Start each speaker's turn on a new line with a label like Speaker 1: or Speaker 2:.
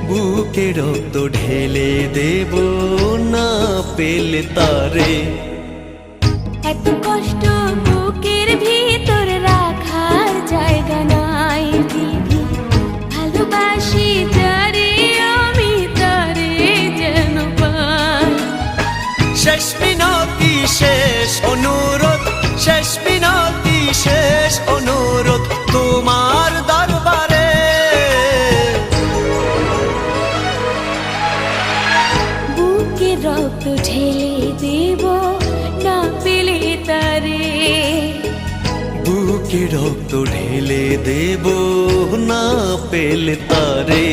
Speaker 1: বুকে রক্ত ঢেলে দেব না পেলে তারে।
Speaker 2: এত কষ্ট বুকের ভিতর রাখার জায়গা নাই দিদি, ভালোবাসি যারে আমি তারে যেন পাই।
Speaker 1: শেষ মিনতি শেষ অনুরোধ, শেষ মিনতি শেষ অনুরোধ তোমার দরবারে।
Speaker 2: বুকে রক্ত ঢেলে দেব না পেলে তারে।
Speaker 1: বুকে রক্ত ঢেলে দেব না পেলে তারে।